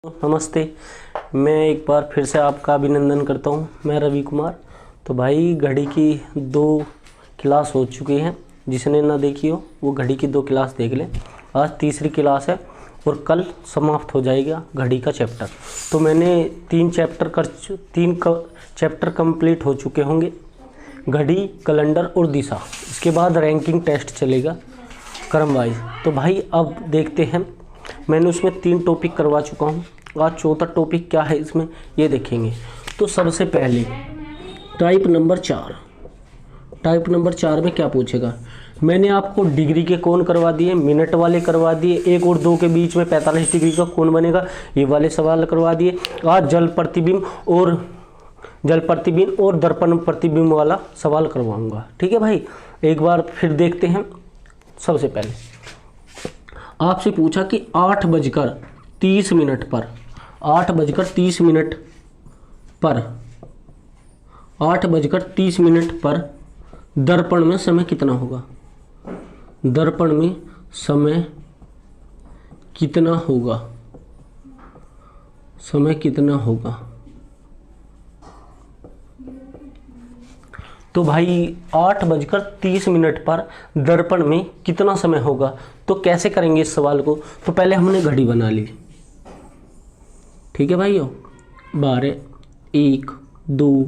नमस्ते। मैं एक बार फिर से आपका अभिनंदन करता हूं। मैं रवि कुमार। तो भाई घड़ी की 2 क्लास हो चुकी हैं। जिसने ना देखी हो वो घड़ी की 2 क्लास देख लें। आज तीसरी क्लास है और कल समाप्त हो जाएगा घड़ी का चैप्टर। तो मैंने 3 चैप्टर कंप्लीट हो चुके होंगे, घड़ी, कैलेंडर और दिशा। इसके बाद रैंकिंग टेस्ट चलेगा क्रम वाइज। तो भाई अब देखते हैं, मैंने उसमें 3 टॉपिक करवा चुका हूँ। आज चौथा टॉपिक क्या है इसमें ये देखेंगे। तो सबसे पहले टाइप नंबर 4 में क्या पूछेगा। मैंने आपको डिग्री के कोण करवा दिए, मिनट वाले करवा दिए, 1 और 2 के बीच में 45 डिग्री का कोण बनेगा, ये वाले सवाल करवा दिए। आज जल प्रतिबिंब और दर्पण प्रतिबिंब वाला सवाल करवाऊंगा। ठीक है भाई, एक बार फिर देखते हैं। सबसे पहले आपसे पूछा कि 8:30 पर दर्पण में समय कितना होगा। दर्पण में समय कितना होगा। तो भाई 8:30 पर दर्पण में कितना समय होगा। तो कैसे करेंगे इस सवाल को। तो पहले हमने घड़ी बना ली। ठीक है भाइयों, 12, 1, 2,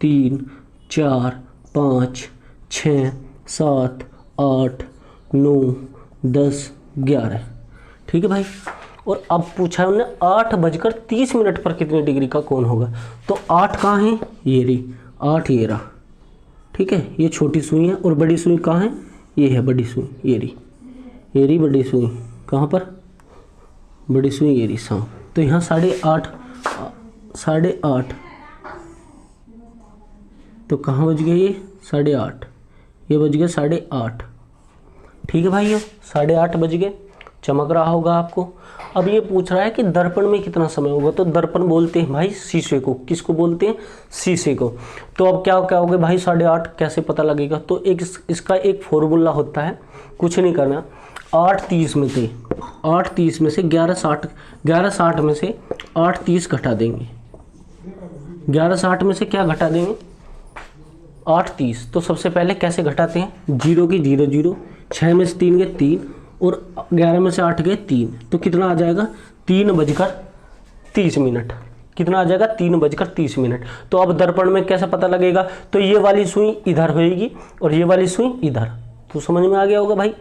3, 4, 5, 6, 7, 8, 9, 10, 11। ठीक है भाई। और अब पूछा है उन्होंने 8:30 पर कितनी डिग्री का कोण होगा। तो 8 कहाँ है, ये रही 8, ये रहा। ठीक है, ये छोटी सुई है और बड़ी सुई कहाँ है, ये है बड़ी सुई, ये रही बड़ी सुई। कहाँ पर, बड़ी सुई ये रही सांप। तो यहाँ 8:30। तो कहाँ बज गया ये 8:30, ये बज गया 8:30। ठीक है भाइयों, 8:30 बज गए, चमक रहा होगा आपको। अब ये पूछ रहा है कि दर्पण में कितना समय होगा। तो दर्पण बोलते हैं भाई शीशे को। किसको बोलते हैं, शीशे को। तो अब क्या होगा भाई 8:30 कैसे पता लगेगा। तो इसका एक फॉर्मूला होता है, कुछ नहीं करना। 8:30 में से 11:60 में से 8:30 घटा देंगे। 11:60 में से क्या घटा देंगे, 8:30। तो सबसे पहले कैसे घटाते हैं, 0 की 0 0, 6 में से 3 गए 3 और 11 में से 8 गए 3। तो कितना आ जाएगा, 3:30। कितना आ जाएगा, 3:30। तो अब दर्पण में कैसे पता लगेगा। तो ये वाली सुई इधर होएगी और ये वाली सुई इधर। तो समझ में आ गया होगा भाई।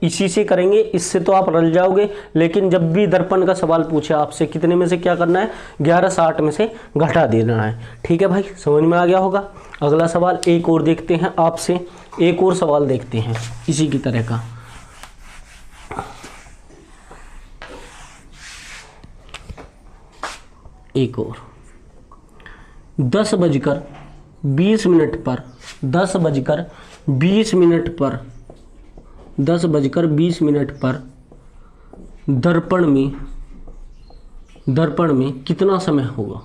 इसी से करेंगे, इससे तो आप रल जाओगे। लेकिन जब भी दर्पण का सवाल पूछे आपसे, कितने में से क्या करना है, 11:60 में से घटा देना है। ठीक है भाई, समझ में आ गया होगा। अगला सवाल एक और देखते हैं आपसे, एक और सवाल देखते हैं इसी की तरह का। एक और 10:20 पर 10:20 पर दर्पण में कितना समय होगा।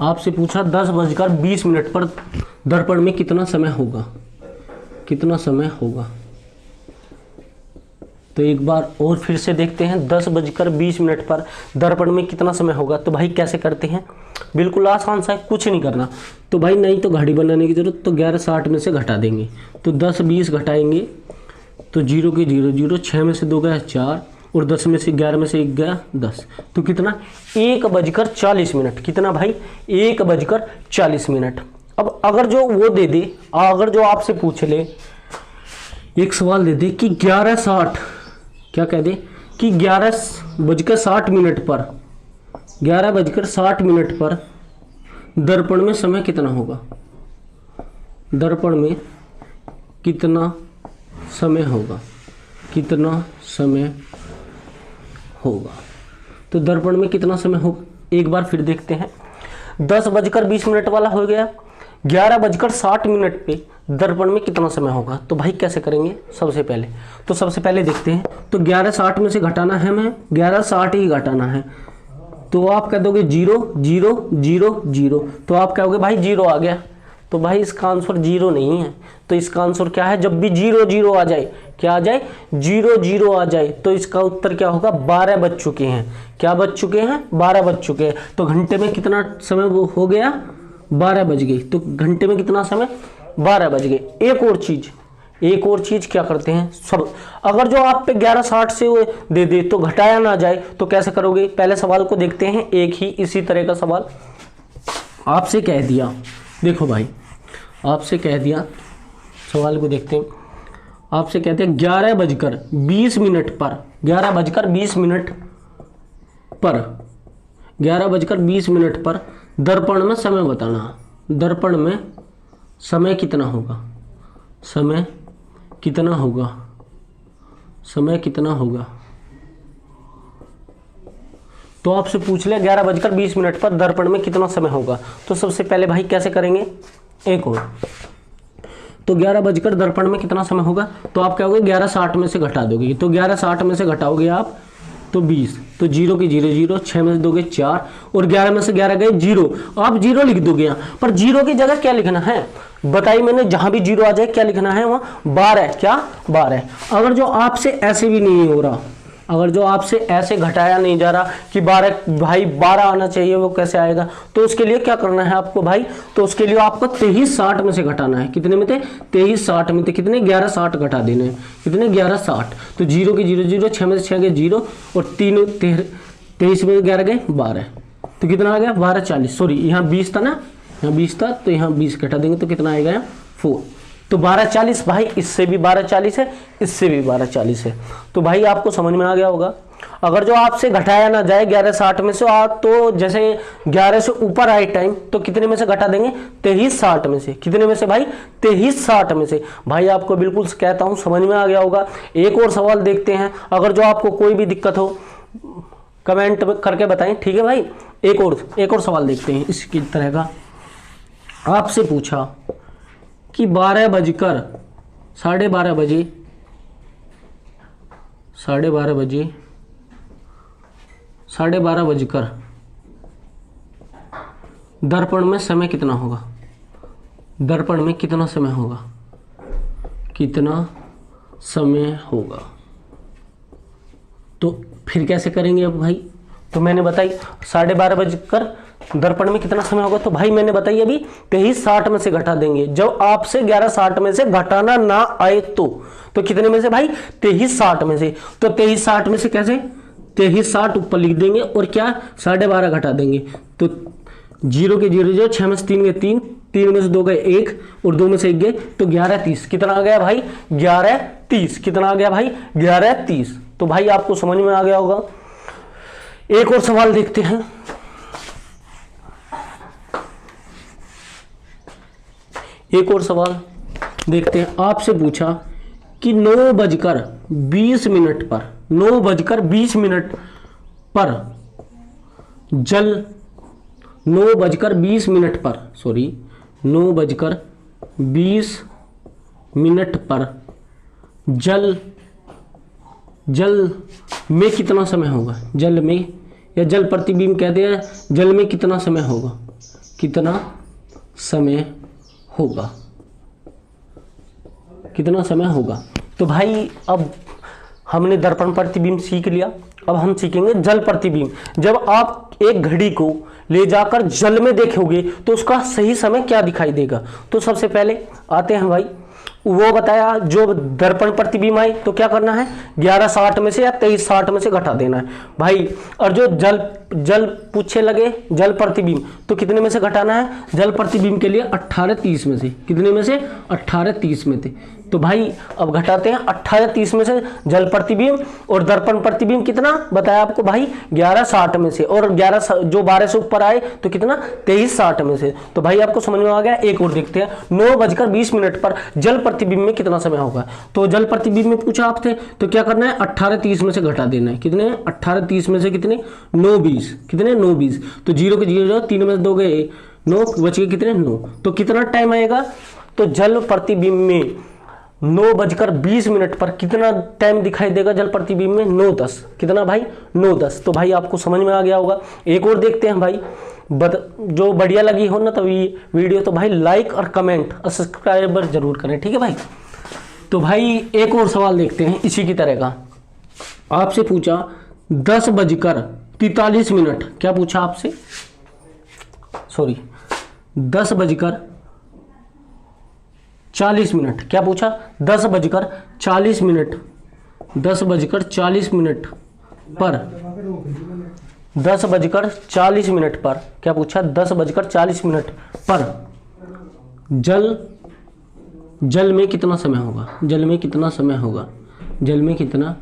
आपसे पूछा 10:20 पर दर्पण में कितना समय होगा। तो एक बार और फिर से देखते हैं, 10:20 पर दर्पण में कितना समय होगा। तो भाई कैसे करते हैं, बिल्कुल आसान सा है, कुछ नहीं करना। तो भाई नहीं तो घड़ी बनाने की जरूरत, तो 11:60 में से घटा देंगे। तो 10:20 घटाएंगे तो 0 की 0 0, 6 में से 2 गया 4 और 10 में से 11 में से 1 गया 10। तो कितना, 1:40। कितना भाई, 1:40। अब अगर जो वो दे दे, अगर जो आपसे पूछ ले, एक सवाल दे दे कि 11:60, क्या कह दे कि 11:60 पर दर्पण में समय कितना होगा। दर्पण में कितना समय होगा। तो दर्पण में कितना समय होगा, एक बार फिर देखते हैं। 10:20 वाला हो गया, 11:60 पे दर्पण में कितना समय होगा। तो भाई कैसे करेंगे, सबसे पहले देखते हैं। तो 11:60 में से घटाना है, हमें 11:60 ही घटाना है। तो आप कह दोगे 0 0 0 0। तो आप कहोगे भाई 0 आ गया। तो भाई इसका आंसर 0 नहीं है। तो इसका आंसर क्या है, जब भी 0 0 आ जाए, क्या आ जाए, 0 0 आ जाए, तो इसका उत्तर क्या होगा, 12 बज चुके हैं। क्या बज चुके हैं, 12 बज चुके हैं। तो घंटे में कितना समय वो हो गया, 12 बज गई। तो घंटे में कितना समय, 12 बज गए। एक और चीज क्या करते हैं सब, अगर जो आप पे 11:60 से वो दे दे तो घटाया ना जाए तो कैसे करोगे। पहले सवाल को देखते हैं, एक ही इसी तरह का सवाल आपसे कह दिया। देखो भाई, आपसे कह दिया, सवाल को देखते हैं। आपसे कहते हैं 11:20 पर, 11:20 पर, 11:20 पर दर्पण में समय बताना। दर्पण में समय कितना होगा, समय कितना होगा, समय कितना होगा। तो आपसे पूछ लिया 11:20 पर दर्पण में कितना समय होगा। तो सबसे पहले भाई कैसे करेंगे, एक और, तो 11 बजकर दर्पण में कितना समय होगा, तो आप क्या होगे 11:60 में से घटा दोगे। तो 11:60 में से घटाओगे आप तो 20, तो 0 की 0 0, 6 में से दोगे 4 और 11 में से 11 गए 0। आप 0 लिख दोगे यहाँ पर। 0 की जगह क्या लिखना है बताइए मैंने, जहां भी 0 आ जाए क्या लिखना है, वहां 12, क्या 12। अगर जो आपसे ऐसे भी नहीं हो रहा, अगर जो आपसे ऐसे घटाया नहीं जा रहा कि 12 भाई 12 आना चाहिए, वो कैसे आएगा, तो उसके लिए क्या करना है आपको भाई, तो उसके लिए आपको 23:60 में से घटाना है। कितने में थे, 23:60 में थे, कितने 11:60 घटा देने हैं, कितने 11:60। तो 0 की 0 0, 6 में से 6 गए 0 और 3 23 में 11 गए 12, तो कितना आ गया 12:40। सॉरी यहाँ 20 था ना, यहाँ 20 था, तो यहाँ 20 घटा देंगे तो कितना आएगा यहाँ 4। तो 12:40 भाई, इससे भी 12:40 है, इससे भी 12:40 है। तो भाई आपको समझ में आ गया होगा। अगर जो आपसे घटाया ना जाए 11:60 में से, तो जैसे 11 से ऊपर आए टाइम तो कितने में से घटा देंगे, 23:60 में से। कितने में से भाई, 23:60 में से। भाई आपको बिल्कुल कहता हूं समझ में आ गया होगा। एक और सवाल देखते हैं, अगर जो आपको कोई भी दिक्कत हो कमेंट करके बताएं, ठीक है भाई। एक और सवाल देखते हैं इसकी तरह का। आपसे पूछा कि 12 बजकर 12:30 बजे, 12:30 बजे, 12:30 बजकर दर्पण में समय कितना होगा, दर्पण में कितना समय होगा, कितना समय होगा। तो फिर कैसे करेंगे अब भाई, तो मैंने बताई 12:30 बजकर दर्पण में कितना समय होगा, तो भाई मैंने बताई अभी 23:60 में से घटा देंगे। जब आपसे 11:60 में से घटाना ना आए तो कितने में से भाई, 23:60 में से। तो 23:60 में से कैसे, 23:60 ऊपर लिख देंगे और क्या 12:30 घटा देंगे। तो 0 के 0 0, 6 में से 3 गए 3, 3 में से 2 गए 1 और 2 में से 1 गए, तो 11:30। कितना आ गया भाई, 11:30। कितना आ गया भाई, 11:30। तो भाई आपको समझ में आ गया होगा। एक और सवाल देखते हैं। एक और सवाल देखते हैं। आपसे पूछा कि 9:20 पर, 9:20 पर जल, 9:20 पर, सॉरी 9:20 पर जल में कितना समय होगा, जल में या जल प्रतिबिंब कहते हैं, जल में कितना समय होगा, कितना समय होगा, कितना समय होगा। तो भाई अब हमने दर्पण प्रतिबिंब सीख लिया, अब हम सीखेंगे जल प्रतिबिंब। जब आप एक घड़ी को ले जाकर जल में देखोगे तो उसका सही समय क्या दिखाई देगा। तो सबसे पहले आते हैं भाई, वो बताया जो दर्पण प्रतिबिंब आए तो क्या करना है, 11:60 में से या 23:60 में से घटा देना है भाई। और जो जल पूछे लगे जल प्रतिबिंब, तो कितने में से घटाना है, जल प्रतिबिंब के लिए 18:30 में से। कितने में से, 18:30 में थे। तो भाई अब घटाते हैं 18:30 में से जल प्रतिबिंब और दर्पण प्रतिबिंब कितना बताया आपको भाई, 11:60 में से। और 11 जो 12 से ऊपर आए तो कितना, 23:60 में से। तो भाई आपको समझ में आ गया। एक और देखते हैं, 9:20 पर जल प्रतिबिंब में कितना समय होगा। तो जल प्रतिबिंब में पूछा आपसे, तो क्या करना है, 18:30 में से घटा देना है। कितने, 18:30 में से कितने, 9:20। कितने, 9:20। तो 0 के 0 3 में से 2 गए 9, बच गए कितने, 9। तो कितना टाइम आएगा, तो जल प्रतिबिंब में 9:20 पर कितना टाइम दिखाई देगा जल प्रतिबिंब में? 9:10। कितना भाई? 9:10। तो भाई आपको समझ में आ गया होगा। एक और देखते हैं भाई, जो बढ़िया लगी हो ना तो वीडियो तो भाई लाइक और कमेंट और सब्सक्राइबर जरूर करें, ठीक है भाई। तो भाई एक और सवाल देखते हैं इसी की तरह का। आपसे पूछा 10:43। क्या पूछा आपसे? सॉरी, 10:40। क्या पूछा? 10:40। 10:40 पर 10:40 पर क्या पूछा? 10:40 पर जल में कितना समय होगा? जल में कितना समय होगा? जल में कितना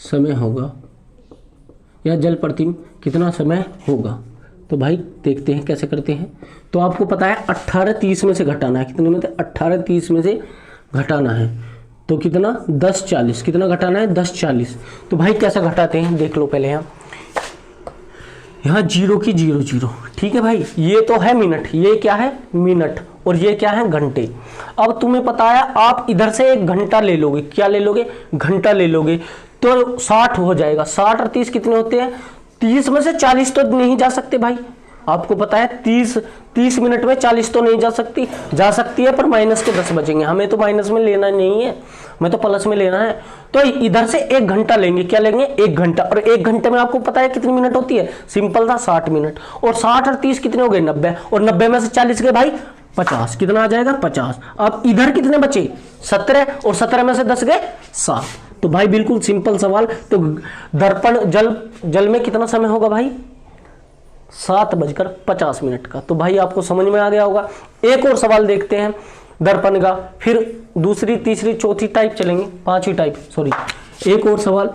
समय होगा या जल प्रतिबिंब कितना समय होगा? तो भाई देखते हैं कैसे करते हैं। तो आपको पता है 18:30 में से घटाना है। कितने में से? 18:30 में से घटाना है तो कितना? 10:40। कितना घटाना है? 10:40। तो भाई कैसे घटाते हैं देख लो पहले। यहाँ 0 की 0, ठीक है भाई। ये तो है मिनट, ये क्या है? मिनट। और ये क्या है? घंटे। अब तुम्हें पता है आप इधर से 1 घंटा ले लोगे। क्या ले लोगे? घंटा ले लोगे तो 60 हो जाएगा। 60 और 30 कितने होते हैं? 30 में से 40 तो नहीं जा सकते भाई। आपको पता है 30 मिनट में 40 तो नहीं जा सकती है, पर माइनस के 10 बचेंगे। हमें तो माइनस में लेना नहीं है, हमें तो प्लस में लेना है। तो इधर से 1 घंटा लेंगे। क्या लेंगे? 1 घंटा। और 1 घंटे में आपको पता है कितनी मिनट होती है? सिंपल था, 60 मिनट। और 60 और 30 कितने हो गए? 90। और 90 में से 40 गए भाई 50। कितना आ जाएगा? 50। अब इधर कितने बचे? 17। और 17 में से 10 गए 7। तो भाई बिल्कुल सिंपल सवाल। तो दर्पण जल में कितना समय होगा भाई? 7:50 का। तो भाई आपको समझ में आ गया होगा। एक और सवाल देखते हैं दर्पण का, फिर दूसरी, तीसरी, चौथी टाइप चलेंगे, 5वीं टाइप, सॉरी। एक और सवाल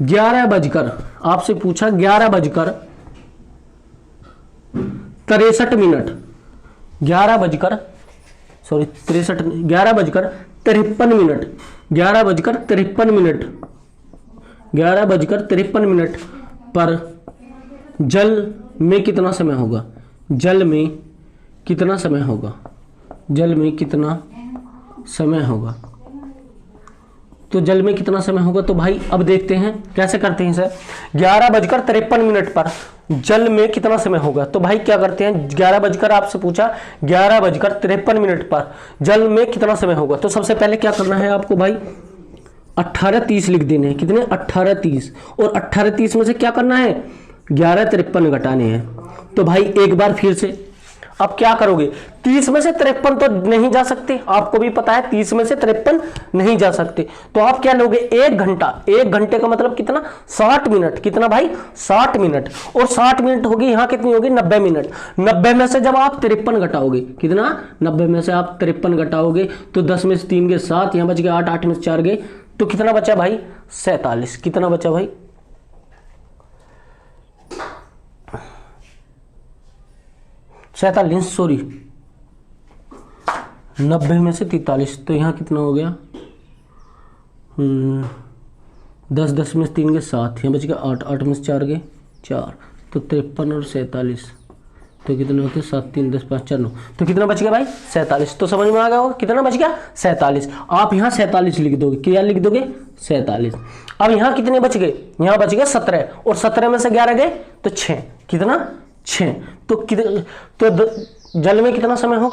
11 आपसे पूछा 11:63। 11:53 पर जल में कितना समय होगा? जल में कितना समय होगा? जल में कितना समय होगा? तो जल में कितना समय होगा? तो भाई अब देखते हैं कैसे करते हैं सर। 11:53 पर जल में कितना समय होगा? तो भाई क्या करते हैं, 11 आपसे पूछा 11:53 पर जल में कितना समय होगा। तो सबसे पहले क्या करना है आपको भाई, 18:30 लिख देने हैं। कितने? 18:30। और 18:30 में से क्या करना है? 11:53 घटाने हैं। तो भाई एक बार फिर से अब क्या करोगे, 30 में से 53 तो नहीं जा सकते, आपको भी पता है 30 में से 53 नहीं जा सकते। तो आप क्या लोगे, 1 घंटा। 1 घंटे का मतलब कितना? 60 मिनट। कितना भाई? 60 मिनट। और 60 मिनट होगी, यहाँ कितनी होगी? 90 मिनट। 90 में से जब आप 53 घटाओगे, कितना? 90 में से आप 53 घटाओगे तो 10 में से 3 गए 7, यहाँ बच गए 8, 8 में से 4 गए, तो कितना बचा भाई? 47। कितना बचा भाई? 47, सॉरी, 90 में से 43, तो यहाँ कितना हो गया? 10, 10 में से 3 गए 7, यहाँ बच गया 8, 8 में से 4 गए 4, तो 53 और 47 तो कितने होते? 7, 3, 10, 5, 4, 9, तो कितना बच गया भाई? 47। तो समझ में आ गया होगा कितना बच गया? 47। आप यहाँ 47 लिख दोगे। क्या लिख दोगे? 47। अब यहाँ कितने बच गए? यहाँ बच गए 17, और 17 में से 11 गए तो 6। कितना? 6। तो जल में कितना समय हो?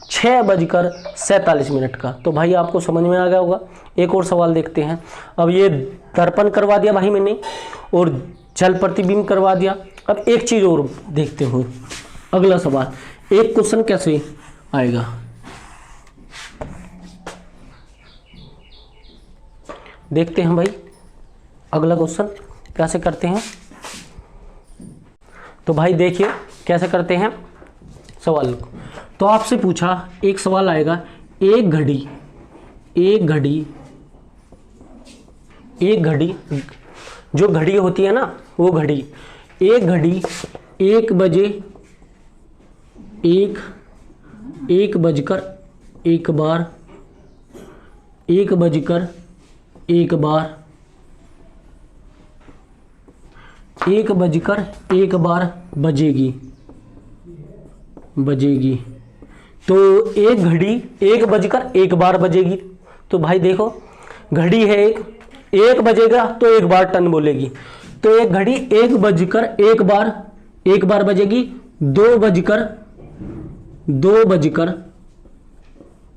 6:47 का। तो भाई आपको समझ में आ गया होगा। एक और सवाल देखते हैं। अब ये दर्पण करवा दिया भाई मैंने, और जल प्रतिबिंब करवा दिया। अब एक चीज और देखते हो, अगला सवाल। एक क्वेश्चन कैसे आएगा, देखते हैं भाई अगला क्वेश्चन कैसे करते हैं। तो भाई देखिए कैसे करते हैं सवाल को। तो आपसे पूछा, एक सवाल आएगा, एक घड़ी जो घड़ी होती है ना, वो घड़ी, एक घड़ी 1 बजे 1 बजकर 1 बार 1 बजकर 1 बार 1 बजकर 1 बार बजेगी। तो एक घड़ी 1 बजकर 1 बार बजेगी। तो भाई देखो घड़ी है एक बजेगा तो 1 बार टन बोलेगी। तो एक घड़ी 1 बजकर 1 बार बजेगी, 2 बजकर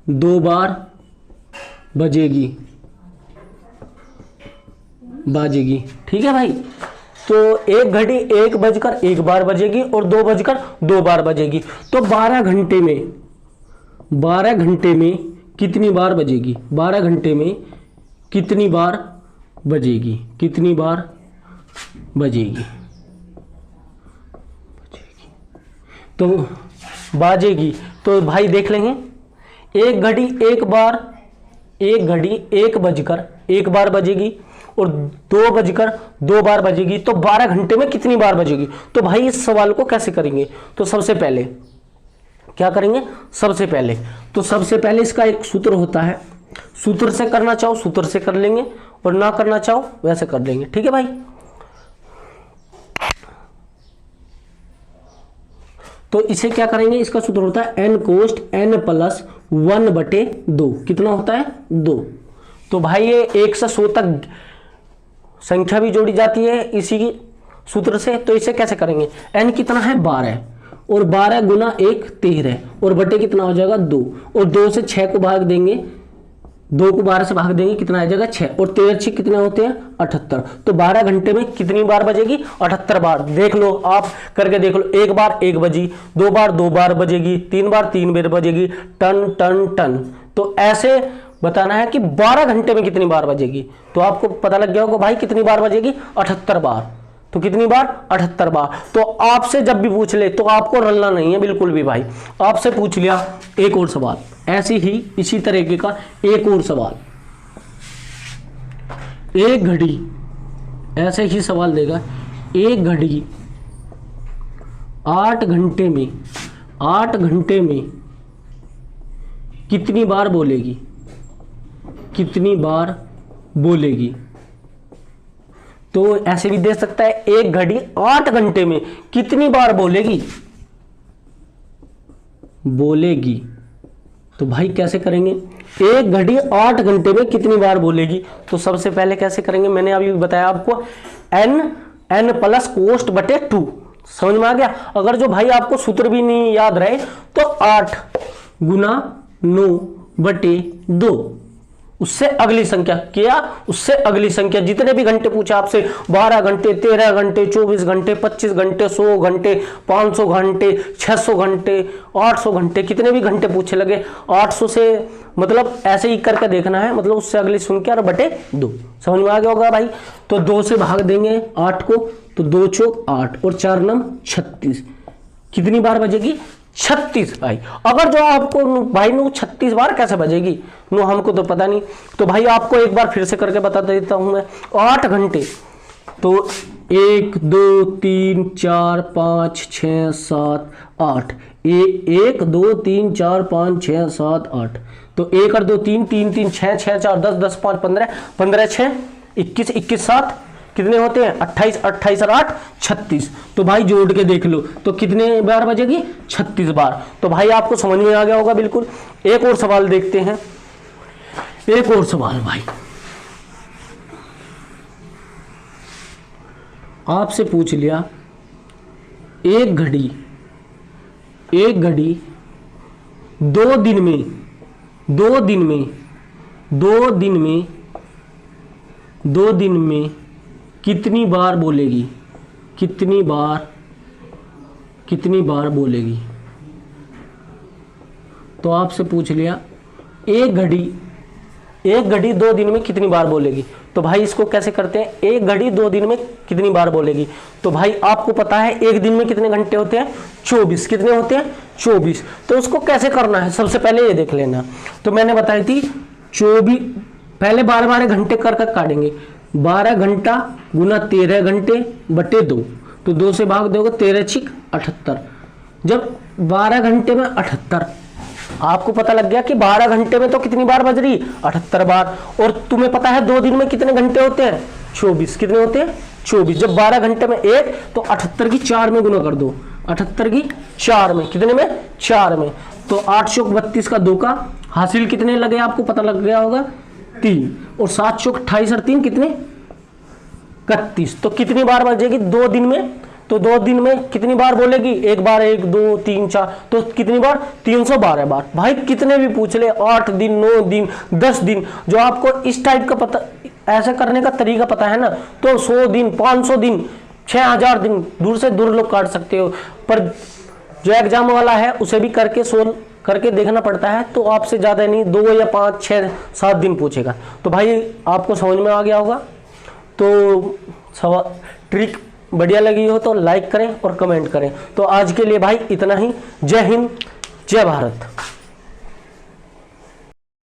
2 बार बाजेगी। ठीक है भाई। तो एक घड़ी 1 बजकर 1 बार बजेगी और 2 बजकर 2 बार बजेगी। तो 12 घंटे में कितनी बार बजेगी? 12 घंटे में कितनी बार बजेगी? तो बाजेगी। तो भाई देख लेंगे, एक घड़ी 1 बजकर 1 बार बजेगी और 2 बजकर 2 बार बजेगी। तो 12 घंटे में कितनी बार बजेगी? तो भाई इस सवाल को कैसे करेंगे? तो सबसे पहले क्या करेंगे? सबसे पहले इसका एक सूत्र होता है, सूत्र से करना चाहो सूत्र से कर लेंगे और ना करना चाहो वैसे कर लेंगे। ठीक है भाई। तो इसे क्या करेंगे? इसका सूत्र होता है n कोस्ट n प्लस 1/2। कितना होता है? 2। तो भाई ये 1 से 100 तक संख्या भी जोड़ी जाती है इसी सूत्र से। तो इसे कैसे करेंगे? n कितना है? 12 और 12 गुना 1 13 और बटे कितना हो जाएगा? 2 और 2 से 6 को भाग देंगे, 2 को 12 से भाग देंगे, कितना आ जाएगा? 6 और 13 6 कितने होते हैं? 78। तो 12 घंटे में कितनी बार बजेगी? 78 बार। देख लो, आप करके देख लो। 1 बार 1 बजी, 2 बार 2 बार बजेगी, 3 बार 3 बार बजेगी, टन टन टन। तो ऐसे बताना है कि 12 घंटे में कितनी बार बजेगी। तो आपको पता लग गया होगा भाई कितनी बार बजेगी? 78 बार। तो कितनी बार? 78 बार। तो आपसे जब भी पूछ ले तो आपको रलना नहीं है बिल्कुल भी भाई। आपसे पूछ लिया एक और सवाल, ऐसे ही इसी तरीके का एक और सवाल, एक घड़ी ऐसे ही सवाल देगा, एक घड़ी 8 घंटे में कितनी बार बोलेगी? तो ऐसे भी दे सकता है, एक घड़ी 8 घंटे में कितनी बार बोलेगी? तो भाई कैसे करेंगे? एक घड़ी 8 घंटे में कितनी बार बोलेगी? तो सबसे पहले कैसे करेंगे? मैंने अभी बताया आपको, n प्लस कोस्ट बटे 2। समझ में आ गया? अगर जो भाई आपको सूत्र भी नहीं याद रहे तो 8 गुना 9/2, उससे अगली संख्या क्या? उससे अगली संख्या जितने भी घंटे पूछा आपसे, 12 घंटे, 13 घंटे, 24 घंटे, 25 घंटे, 100 घंटे, 500 घंटे, 600 घंटे, 800 घंटे, कितने भी घंटे पूछे लगे, 800 से मतलब ऐसे ही करके देखना है, मतलब उससे अगली संख्या और बटे 2। समझ में आ गया होगा भाई। तो 2 से भाग देंगे 8 को, तो 2 चौक 8 और 4 नम 36। कितनी बार बजेगी? 36 भाई। अगर जो आपको भाई नो 36 बार कैसे बजेगी नो, हमको तो पता नहीं। तो भाई आपको एक बार फिर से करके बता देता हूं मैं। 8 घंटे तो 1 2 3 4 5 6 7 8, 1 2 3 4 5 6 7 8। तो 1 और 2 3 3 3 6 6 4 10 10 5 15 15 6 21 21 7 कितने होते हैं? 28 28 और 8 36। तो भाई जोड़ के देख लो तो कितने बार बजेगी? 36 बार। तो भाई आपको समझ में आ गया होगा बिल्कुल। एक और सवाल देखते हैं, एक और सवाल भाई आपसे पूछ लिया, एक घड़ी 2 दिन में कितनी बार बोलेगी? कितनी बार बोलेगी? तो आपसे पूछ लिया, एक घड़ी 2 दिन में कितनी बार बोलेगी? तो भाई इसको कैसे करते हैं? एक घड़ी 2 दिन में कितनी बार बोलेगी? तो भाई आपको पता है एक दिन में कितने घंटे होते हैं? 24। कितने होते हैं? 24। तो उसको कैसे करना है सबसे पहले ये देख लेना। तो मैंने बताई थी 24, पहले 12 घंटे कर काटेंगे। 12 घंटा गुना 13 घंटे बटे 2, तो 2 से भाग दोगे, 13 छिक 78। जब 12 घंटे में 78, आपको पता लग गया कि 12 घंटे में तो कितनी बार बज रही? 78 बार। और तुम्हें पता है 2 दिन में कितने घंटे होते हैं? 24। कितने होते हैं? 24। जब 12 घंटे में 1 तो 78 की 4 में गुना कर दो, 78 की 4 में, कितने में? 4 में। तो 8 चौक 32 का 2 का हासिल कितने लगे आपको पता लग गया होगा 3, और 7 चौक 28 और 3 कितने 31। तो कितनी बार बजेगी 2 दिन में, तो 2 दिन में कितनी बार बोलेगी, एक बार 1 2 3 4, तो कितनी बार 312 बार। भाई कितने भी पूछ ले, 8 दिन 9 दिन 10 दिन, जो आपको इस टाइप का पता ऐसा करने का तरीका पता है ना, तो 100 दिन 500 दिन 6000 दिन दूर से दूर लोग काट सकते हो। पर जो एग्जाम वाला है उसे भी करके सोल्व करके देखना पड़ता है, तो आपसे ज़्यादा नहीं 2 या 5 6 7 दिन पूछेगा। तो भाई आपको समझ में आ गया होगा। तो ट्रिक बढ़िया लगी हो तो लाइक करें और कमेंट करें। तो आज के लिए भाई इतना ही। जय हिंद, जय भारत।